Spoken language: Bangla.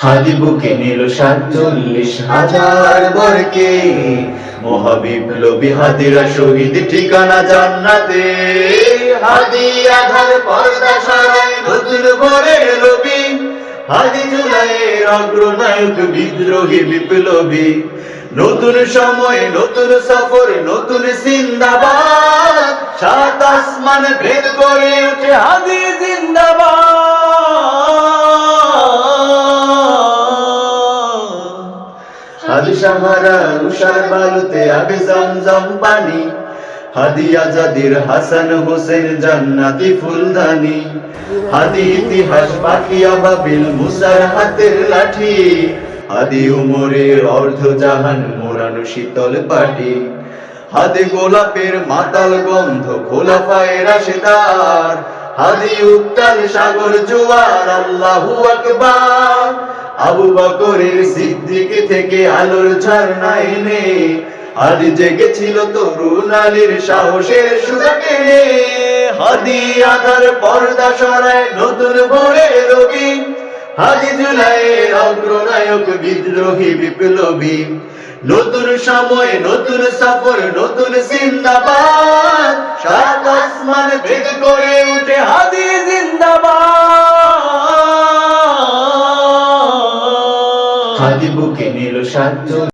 হাদি বুকে নিল 47,000 বরকে, মহাবিপ্লবী হাদিরা শহীদ ঠিকানা জান্নাতে। হাদি আধার পর্দা সরাই নতুন ভোরের লবি, হাদি জুলাইয়ের অগ্রনায়ক বিদ্রোহী বিপ্লবী। নতুন সময় নতুন সফর নতুন জিন্দাবাদ, সাত আসমান ভেদ করে ওঠে হাদি জিন্দাবাদ। হাদি সাহারা উষার বালুতে আবে জমজম পানি, হাদি আজাদির হাসান হোসেন জান্নাতি ফুলদানি। হাদি ইতিহাস বাকি আবাবিল মুসার হাতের লাঠি, হাদি উমরের অর্ধ জাহান মোরানো শীতল পাটি। হাদি গোলাপের মাতাল গন্ধ খোলাফায়ে রাশেদার, হাদি উত্তাল সাগর জোয়ার আল্লাহু আকবার। আবু বকরের সিদ্দিক থেকে আলোর ঝর্ণা এনে, হাদি জেগেছিল তরুণ আলীর সাহসের সুরা টেনে। হাদি আধার পর্দা সরায় নতুন ভোরের রবি, হাদি জুলাইয়ের অগ্রনায়ক বিদ্রোহী বিপ্লবী। নতুন সময় নতুন সফর নতুন জিন্দাবাদ, সাত আসমান ভেদ করে উঠে হাদি জিন্দাবাদ। হাদি বুকে নিল 47